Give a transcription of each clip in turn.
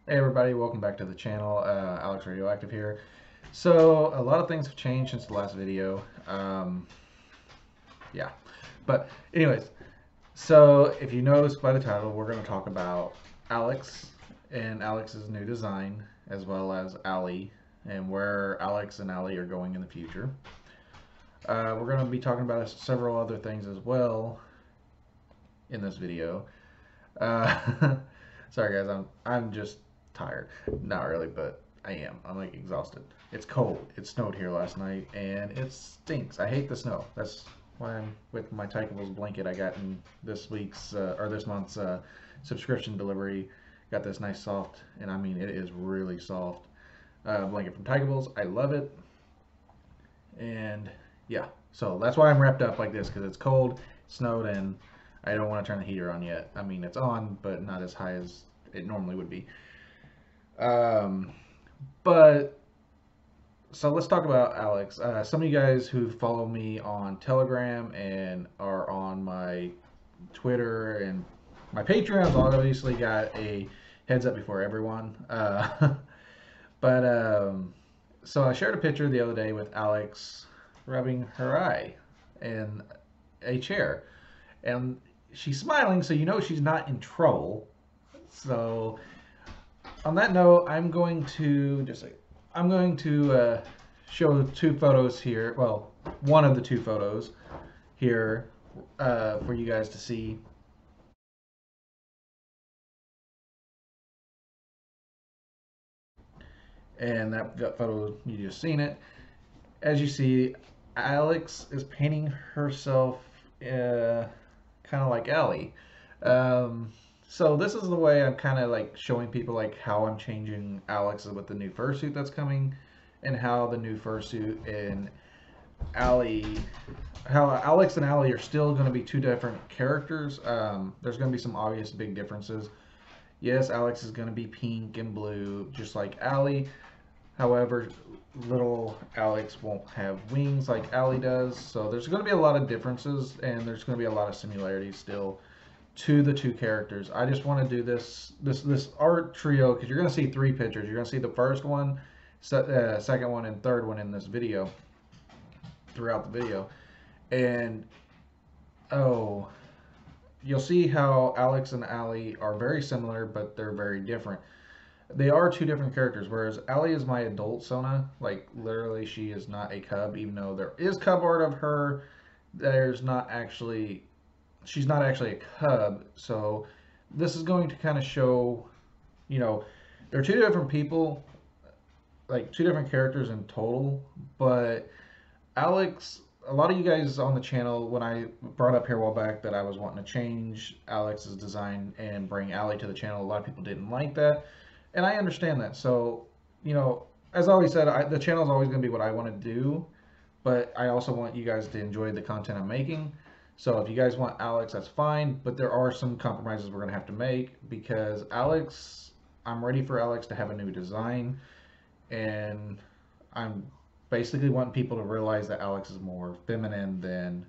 Hey everybody, welcome back to the channel. Alex Radioactive here. So a lot of things have changed since the last video. Yeah, but anyways, so if you noticed by the title, we're going to talk about Alex and Alex's new design, as well as Allie and where Alex and Allie are going in the future. We're going to be talking about several other things as well in this video. Uh, Sorry guys, I'm just tired. Not really, but I am. I'm like exhausted. It's cold. It snowed here last night, and it stinks. I hate the snow. That's why I'm with my Tykables blanket I got in this week's or this month's subscription delivery. Got this nice soft, and I mean it is really soft blanket from Tykables. I love it, and yeah, so that's why I'm wrapped up like this because it's cold, it snowed, and I don't want to turn the heater on yet. I mean it's on, but not as high as it normally would be. Um, but so let's talk about Alex. Some of you guys who follow me on Telegram and are on my Twitter and my Patreon's obviously got a heads up before everyone. But so I shared a picture the other day with Alex rubbing her eye in a chair, and she's smiling, so you know she's not in trouble. So on that note, I'm going to show two photos here. Well, one of the two photos here for you guys to see. And that photo, you just seen it. As you see, Alex is painting herself kind of like Ellie. Um, so this is the way I'm kind of like showing people like how I'm changing Alex with the new fursuit that's coming, and how the new fursuit in Allie, how Alex and Allie are still going to be two different characters. There's going to be some obvious big differences. Yes, Alex is going to be pink and blue, just like Allie. However, little Alex won't have wings like Allie does. So there's going to be a lot of differences, and there's going to be a lot of similarities still to the two characters. I just want to do this art trio because you're going to see three pictures. You're going to see the first one, second one, and third one in this video throughout the video. And oh, you'll see how Alex and Allie are very similar, but they're very different. They are two different characters, whereas Allie is my adult Sona. Like, literally, she is not a cub, even though there is cub art of her. There's not actually, she's not actually a cub. So, this is going to kind of show, you know, they're two different people, like two different characters in total, but Alex, a lot of you guys on the channel, when I brought up here a while back that I was wanting to change Alex's design and bring Allie to the channel, a lot of people didn't like that. And I understand that. So, you know, as I always said, the channel is always going to be what I want to do, but I also want you guys to enjoy the content I'm making. So if you guys want Alex, that's fine, but there are some compromises we're going to have to make because Alex, I'm ready for Alex to have a new design, and I'm basically wanting people to realize that Alex is more feminine than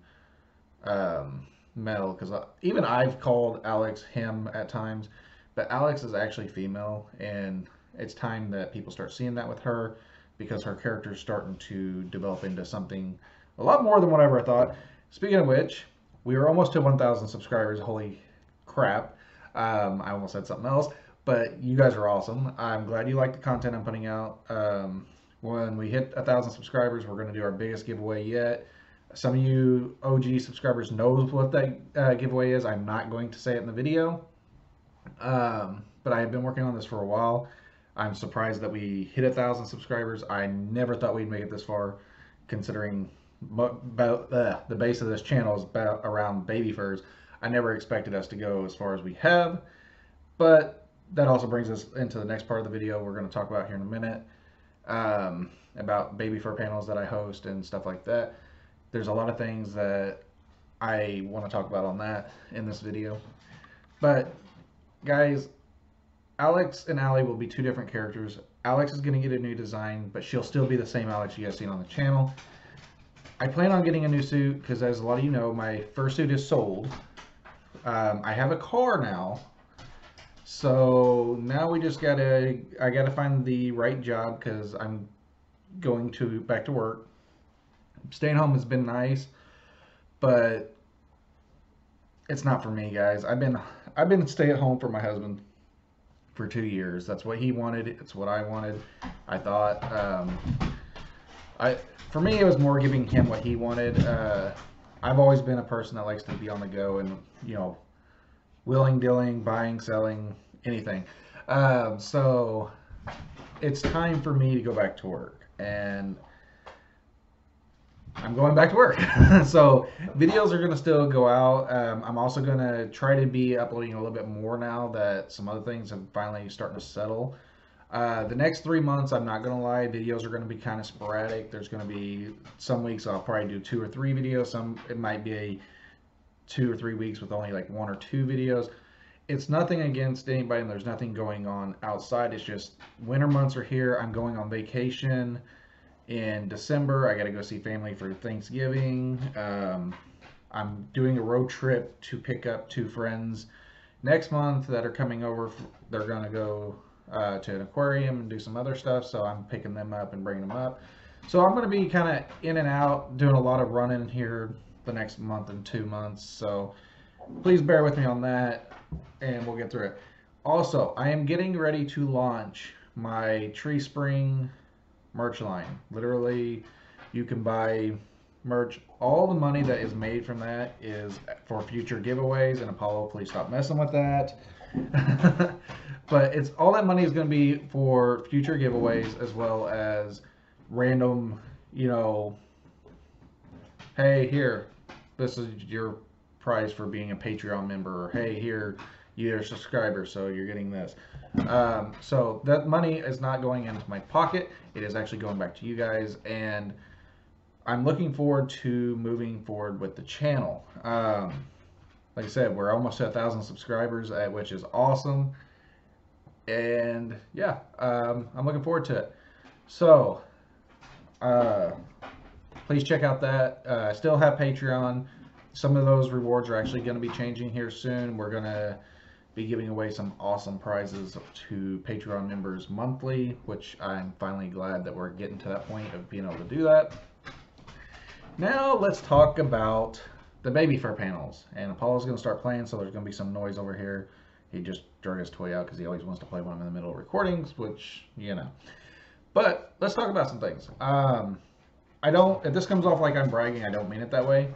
male, because even I've called Alex him at times, but Alex is actually female, and it's time that people start seeing that with her because her character is starting to develop into something a lot more than whatever I thought. Speaking of which, we are almost to 1,000 subscribers. Holy crap. I almost said something else, but you guys are awesome. I'm glad you like the content I'm putting out. When we hit 1,000 subscribers, we're going to do our biggest giveaway yet. Some of you OG subscribers knows what that giveaway is. I'm not going to say it in the video, but I have been working on this for a while. I'm surprised that we hit 1,000 subscribers. I never thought we'd make it this far, considering the base of this channel is about around baby furs. I never expected us to go as far as we have, but that also brings us into the next part of the video we're going to talk about here in a minute, about baby fur panels that I host and stuff like that. There's a lot of things that I want to talk about on that in this video. But guys, Alex and Allie will be two different characters. Alex is going to get a new design, but she'll still be the same Alex you guys seen on the channel. I plan on getting a new suit because, as a lot of you know, my fursuit is sold. I have a car now, So now we just I gotta find the right job because I'm going to back to work. Staying home has been nice, but it's not for me, guys. I've been stay at home for my husband for 2 years. That's what he wanted. It's what I wanted. I thought I for me it was more giving him what he wanted. I've always been a person that likes to be on the go and willing, dealing, buying, selling, anything. So it's time for me to go back to work, and I'm going back to work. So videos are going to still go out. I'm also going to try to be uploading a little bit more now that some other things have finally starting to settle. The next 3 months, I'm not going to lie, videos are going to be kind of sporadic. There's going to be some weeks I'll probably do 2 or 3 videos. Some it might be a 2 or 3 weeks with only like 1 or 2 videos. It's nothing against anybody, and there's nothing going on outside. It's just winter months are here. I'm going on vacation in December. I got to go see family for Thanksgiving. I'm doing a road trip to pick up 2 friends next month that are coming over. They're going to go to an aquarium and do some other stuff, so I'm picking them up and bringing them up. So I'm going to be kind of in and out, doing a lot of running here the next month and 2 months. So please bear with me on that, and we'll get through it. Also, I am getting ready to launch my Tree Spring merch line. Literally, you can buy merch. All the money that is made from that is for future giveaways, and Apollo, please stop messing with that. But it's all that money is going to be for future giveaways, as well as random, hey, here, this is your prize for being a Patreon member, or hey, here, you're a subscriber, so you're getting this. So that money is not going into my pocket. It is actually going back to you guys, and I'm looking forward to moving forward with the channel. Like I said, we're almost at 1,000 subscribers, which is awesome. And yeah, I'm looking forward to it. So please check out that. I still have Patreon. Some of those rewards are actually going to be changing here soon. We're going to be giving away some awesome prizes to Patreon members monthly, which I'm finally glad that we're getting to that point of being able to do that. Now let's talk about the baby fur panels. And Apollo's going to start playing, so there's going to be some noise over here. He just drug his toy out because he always wants to play when I'm in the middle of recordings, which, But let's talk about some things. If this comes off like I'm bragging, I don't mean it that way.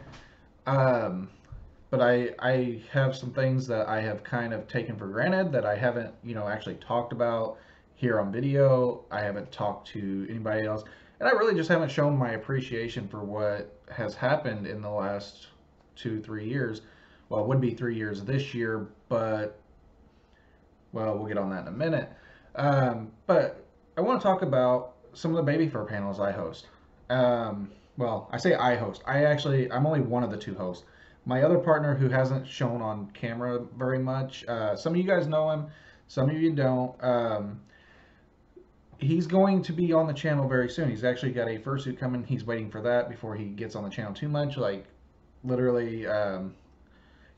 But I have some things that I have kind of taken for granted that I haven't, actually talked about here on video. I haven't talked to anybody else. And I really just haven't shown my appreciation for what has happened in the last 2-3 years. Well, it would be 3 years this year, but, well, we'll get on that in a minute. But I want to talk about some of the baby fur panels I host. Well, I say I host. I'm only one of the 2 hosts. My other partner, who hasn't shown on camera very much, some of you guys know him, some of you don't. He's going to be on the channel very soon. He's actually got a fursuit coming. He's waiting for that before he gets on the channel too much. Like, literally,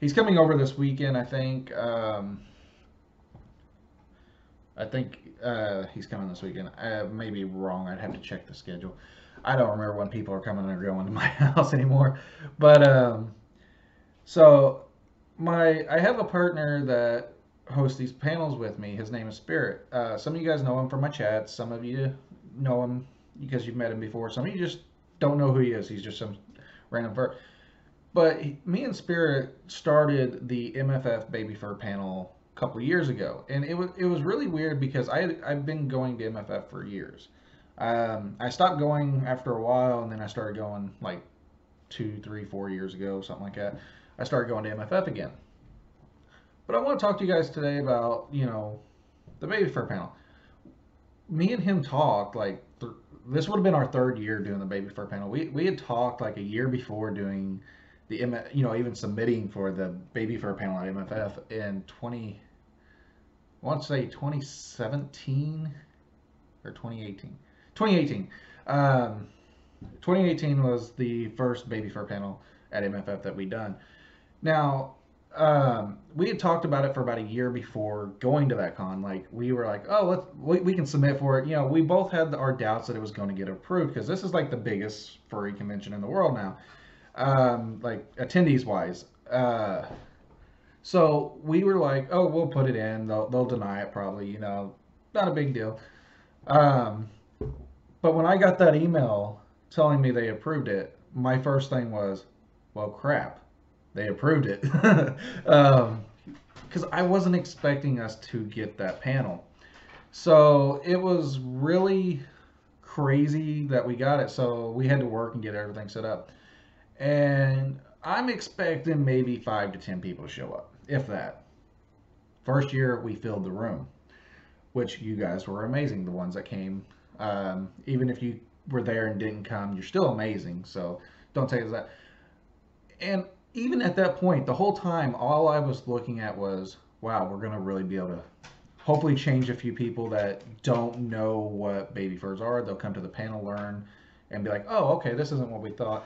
he's coming over this weekend, I think. He's coming this weekend. I may be wrong. I'd have to check the schedule. I don't remember when people are coming or going to my house anymore. But so I have a partner that hosts these panels with me. His name is Spirit. Some of you guys know him from my chats. Some of you know him because you've met him before. Some of you just don't know who he is. He's just some random fur. But me and Spirit started the MFF baby fur panel a couple of years ago, and it was really weird because I've been going to MFF for years. I stopped going after a while, and then I started going like 2, 3, 4 years ago, something like that. I started going to MFF again. But I want to talk to you guys today about, the baby fur panel. Me and him talked, like, this would have been our 3rd year doing the baby fur panel. We had talked like a year before doing the, even submitting for the baby fur panel at MFF in I want to say 2017 or 2018. 2018. 2018 was the first baby fur panel at MFF that we done. Now, we had talked about it for about a year before going to that con. Like we were like, oh, we can submit for it. You know, we both had our doubts that it was going to get approved because this is like the biggest furry convention in the world now, like attendees wise. So we were like, oh, we'll put it in. They'll deny it probably. You know, not a big deal. Um, but when I got that email telling me they approved it, my first thing was, well, crap, they approved it. Because I wasn't expecting us to get that panel. So it was really crazy that we got it. So we had to work and get everything set up. And I'm expecting maybe 5 to 10 people to show up, if that. First year, we filled the room, which you guys were amazing. The ones that came, even if you were there and didn't come, you're still amazing. So don't take it as that. And even at that point, the whole time, all I was looking at was, wow, we're going to really be able to hopefully change a few people that don't know what baby furs are. They'll come to the panel, learn, and be like, oh, okay, this isn't what we thought.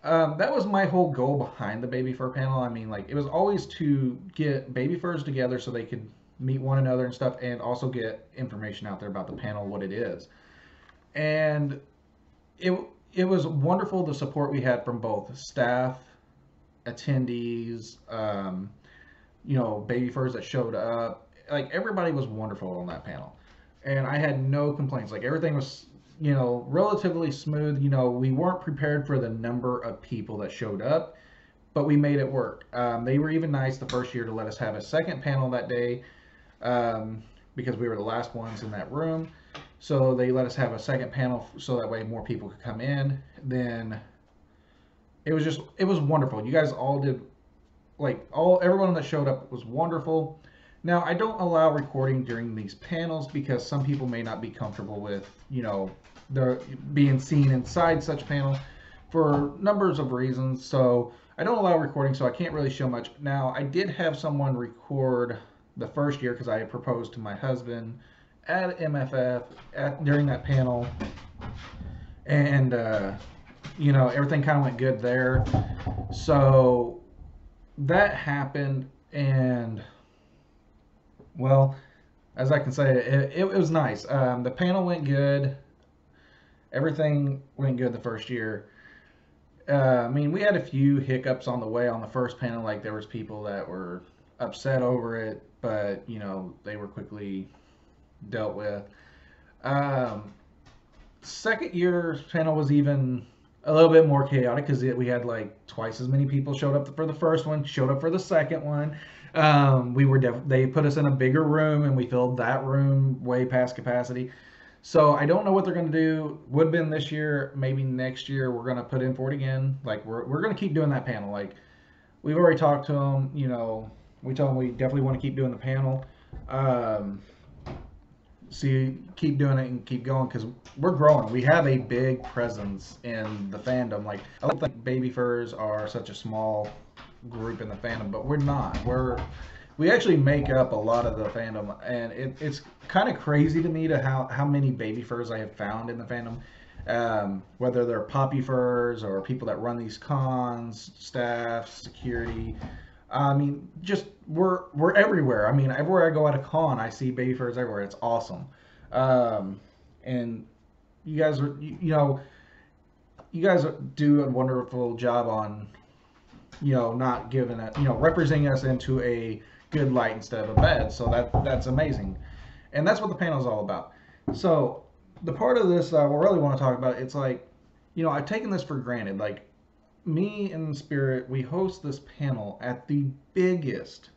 That was my whole goal behind the baby fur panel. I mean, like, it was always to get baby furs together so they could meet one another and stuff, and also get information out there about the panel, what it is. And it it was wonderful the support we had from both staff, attendees, you know, baby furs that showed up. Like everybody was wonderful on that panel, and I had no complaints. Like everything was, you know, relatively smooth. You know, we weren't prepared for the number of people that showed up, but we made it work. They were even nice the first year to let us have a second panel that day, because we were the last ones in that room. So they let us have a second panel so that way more people could come in. Then it was wonderful. You guys all did, like, everyone that showed up was wonderful. Now I don't allow recording during these panels because some people may not be comfortable with, you know, the being seen inside such panel for numbers of reasons. So I don't allow recording, so I can't really show much. Now I did have someone record the first year because I had proposed to my husband at MFF during that panel, and you know, everything kind of went good there. So that happened, and well, as I can say, it was nice. The panel went good. Everything went good the first year. I mean, we had a few hiccups on the way on the first panel. Like there was people that were upset over it, but you know, they were quickly dealt with. Um, Second year's panel was even a little bit more chaotic because we had like twice as many people showed up for the first one, showed up for the second one. They put us in a bigger room and we filled that room way past capacity. So I don't know what they're going to do. Would have been this year, maybe next year we're going to put in for it again. Like we're going to keep doing that panel. Like we've already talked to them. You know, we told them we definitely want to keep doing the panel. See, keep doing it and keep going because we're growing. We have a big presence in the fandom. Like I don't think baby furs are such a small group in the fandom, but we're not. We actually make up a lot of the fandom, and it's kind of crazy to me to how many baby furs I have found in the fandom. Whether they're poppy furs or people that run these cons, staff, security. I mean, just we're everywhere. I mean, everywhere I go at a con, I see baby furs everywhere. It's awesome, and you guys are you know you guys do a wonderful job on, you know, not giving it, you know, representing us into a good light instead of a bad. So that's amazing, and that's what the panel is all about. So the part of this we really want to talk about, it's like, you know, I've taken this for granted. Like me and Spirit, we host this panel at the biggest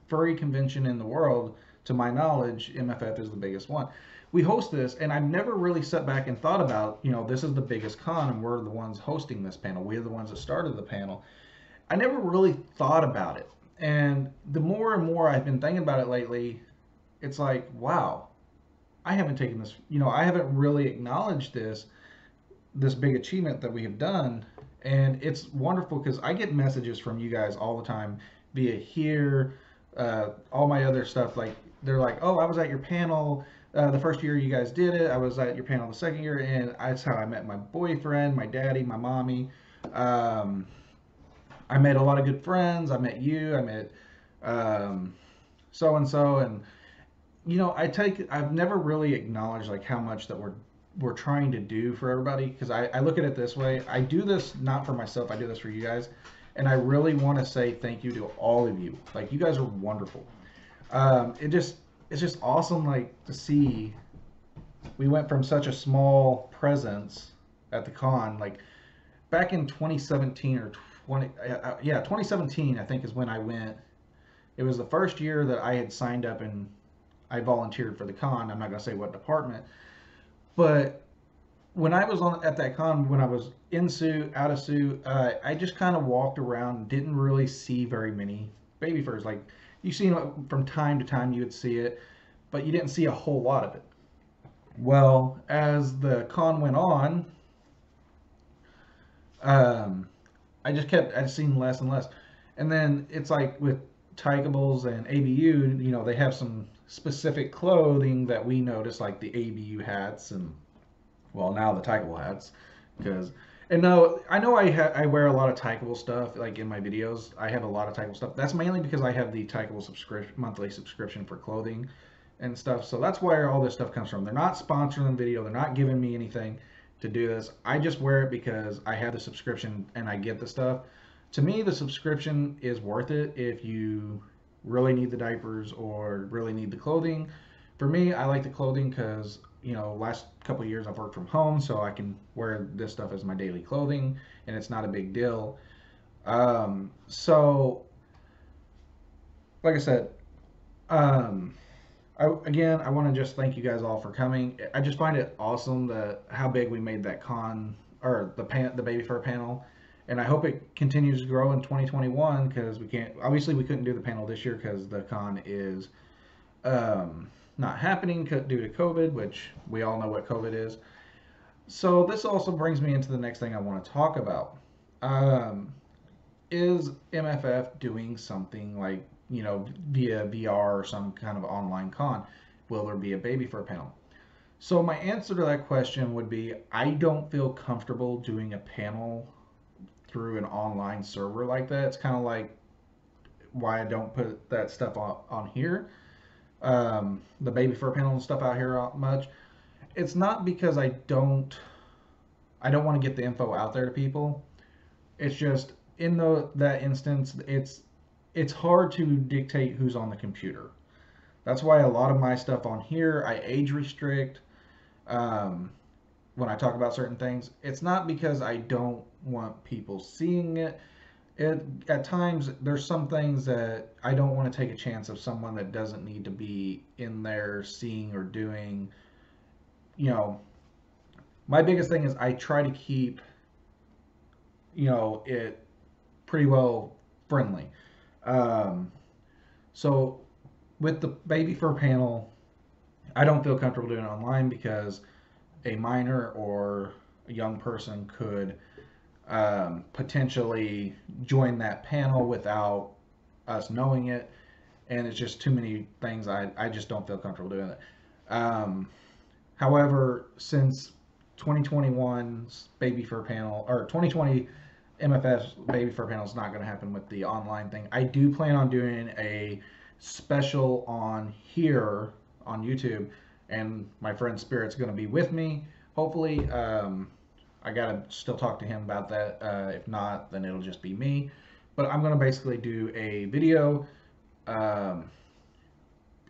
furry convention in the world. To my knowledge, MFF is the biggest one. We host this, and I've never really sat back and thought about, you know, this is the biggest con, and we're the ones hosting this panel. We're the ones that started the panel. I never really thought about it. And the more and more I've been thinking about it lately, it's like, wow, I haven't taken this, you know, I haven't really acknowledged this big achievement that we have done. And it's wonderful because I get messages from you guys all the time via here, all my other stuff. Like they're like, oh, I was at your panel the first year you guys did it. I was at your panel the second year, and that's how I met my boyfriend, my daddy, my mommy. I made a lot of good friends. I met you. I met so and so, and you know, I've never really acknowledged like how much that we're trying to do for everybody, because I look at it this way. I do this not for myself. I do this for you guys, and I really want to say thank you to all of you. Like, you guys are wonderful. It's just awesome, like, to see we went from such a small presence at the con, like back in 2017 or 2017, I think, is when I went. It was the first year that I had signed up and I volunteered for the con. I'm not going to say what department, but when I was on at that con, when I was in suit, out of suit, I just kind of walked around, didn't really see very many baby furs. Like, you see from time to time, you would see it, but you didn't see a whole lot of it. Well, as the con went on, um, I just seen less and less. And then it's like with Tykables and ABU, you know, they have some specific clothing that we notice, like the ABU hats and, well, now the Tykable hats, because, and no, I know I wear a lot of Tykable stuff, like in my videos. I have a lot of Tykable stuff. That's mainly because I have the Tykable monthly subscription for clothing and stuff. So that's where all this stuff comes from. They're not sponsoring the video. They're not giving me anything to do this. I just wear it because I have the subscription and I get the stuff. To me, the subscription is worth it if you really need the diapers or really need the clothing. For me, I like the clothing because, you know, last couple of years I've worked from home, so I can wear this stuff as my daily clothing, and it's not a big deal. So, like I said, um, I want to just thank you guys all for coming. I just find it awesome that how big we made that con, or the baby fur panel, and I hope it continues to grow in 2021, because we couldn't do the panel this year because the con is not happening due to COVID, which we all know what COVID is. So this also brings me into the next thing I want to talk about. Um, is MFF doing something like, you know, via VR or some kind of online con? Will there be a baby fur panel? So my answer to that question would be, I don't feel comfortable doing a panel through an online server like that. It's kind of like why I don't put that stuff on here, the baby fur panel and stuff out here much. It's not because I don't want to get the info out there to people. It's just in that instance, it's hard to dictate who's on the computer. That's why a lot of my stuff on here I age restrict. Um, when I talk about certain things, it's not because I don't want people seeing it. At times there's some things that I don't want to take a chance of someone that doesn't need to be in there seeing or doing. You know, my biggest thing is I try to keep, you know, it pretty well friendly. Um, so with the baby fur panel, I don't feel comfortable doing it online because a minor or a young person could potentially join that panel without us knowing it, and it's just too many things. I just don't feel comfortable doing it. Um, However, since 2021's baby fur panel, or 2020 MFS baby fur panel is not going to happen with the online thing, I do plan on doing a special on here on YouTube, and my friend Spirit's going to be with me. Hopefully, I gotta still talk to him about that. If not, then it'll just be me. But I'm gonna basically do a video um,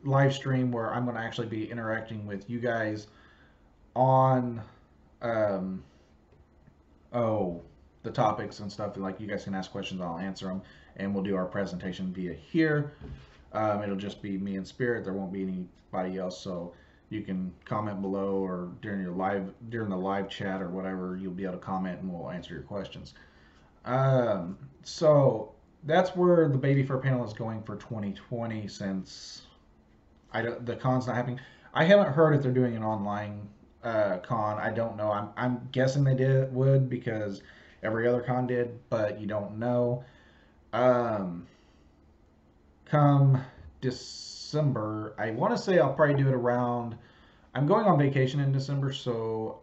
live stream where I'm gonna actually be interacting with you guys on um, oh the topics and stuff. Like, you guys can ask questions, I'll answer them, and we'll do our presentation via here. It'll just be me and Spirit. There won't be anybody else, so you can comment below, or during the live chat or whatever, you'll be able to comment and we'll answer your questions. So that's where the baby fur panel is going for 2020, since the con's not happening. I haven't heard if they're doing an online con. I don't know. I'm guessing they would, because every other con did, but you don't know. Come December, I want to say I'll probably do it around. I'm going on vacation in December, so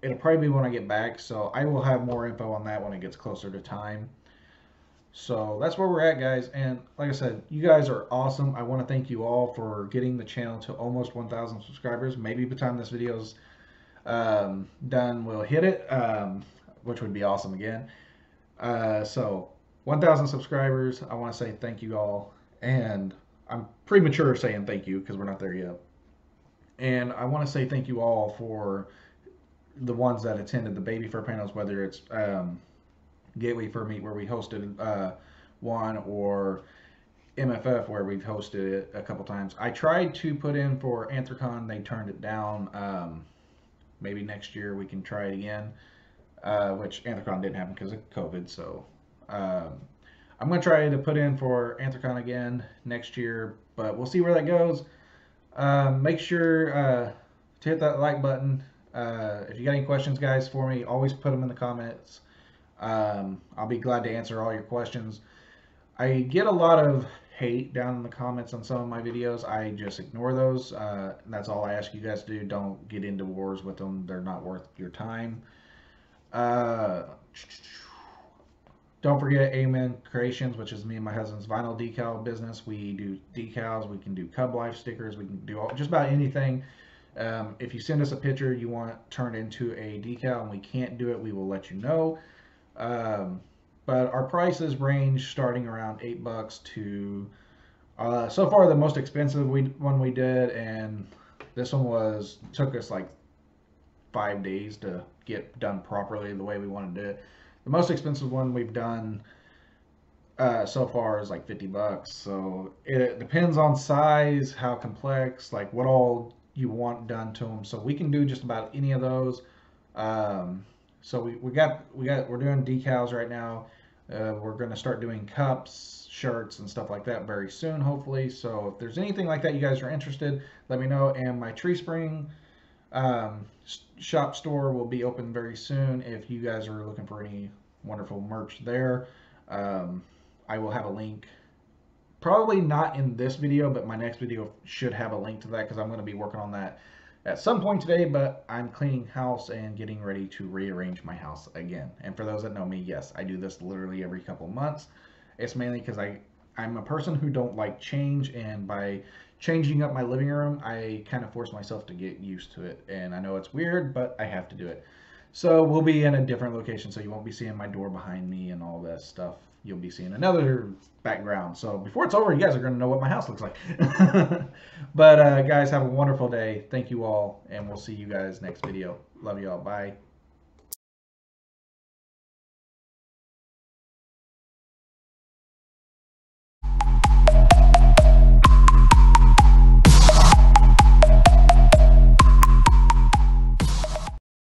it'll probably be when I get back. So I will have more info on that when it gets closer to time. So that's where we're at, guys. And like I said, you guys are awesome. I want to thank you all for getting the channel to almost 1,000 subscribers. Maybe by the time this video's done, we'll hit it, which would be awesome again. So 1,000 subscribers. I want to say thank you all. And I'm premature saying thank you because we're not there yet. And I want to say thank you all for the ones that attended the baby fur panels, whether it's Gateway Fur Meet where we hosted one, or MFF where we've hosted it a couple times. I tried to put in for Anthrocon, they turned it down. Maybe next year we can try it again, which Anthrocon didn't happen because of COVID. So I'm going to try to put in for Anthrocon again next year, but we'll see where that goes. Make sure to hit that like button. If you got any questions, guys, for me, always put them in the comments. I'll be glad to answer all your questions. I get a lot of hate down in the comments on some of my videos. I just ignore those. That's all I ask you guys to do. Don't get into wars with them. They're not worth your time. Don't forget Amen Creations, which is me and my husband's vinyl decal business. We do decals. We can do Cub Life stickers. We can do just about anything. If you send us a picture you want turned into a decal and we can't do it, we will let you know. But our prices range starting around $8 to so far the most expensive one we did, and this one took us like 5 days to get done properly the way we wanted to do it. The most expensive one we've done so far is like $50. So it depends on size, how complex, like what all you want done to them. So we can do just about any of those. So we're doing decals right now. We're going to start doing cups, shirts, and stuff like that very soon, hopefully. So if there's anything like that you guys are interested, let me know. And my Tree Spring shop store will be open very soon. If you guys are looking for any wonderful merch there, I will have a link. Probably not in this video, but my next video should have a link to that because I'm going to be working on that at some point today. But I'm cleaning house and getting ready to rearrange my house again. And for those that know me, yes, I do this literally every couple months. It's mainly because I'm a person who don't like change, and by changing up my living room, I kind of force myself to get used to it. And I know it's weird, but I have to do it. So we'll be in a different location, so you won't be seeing my door behind me and all that stuff. You'll be seeing another background. So before it's over, you guys are going to know what my house looks like. But guys, have a wonderful day. Thank you all, and we'll see you guys next video. Love you all. Bye.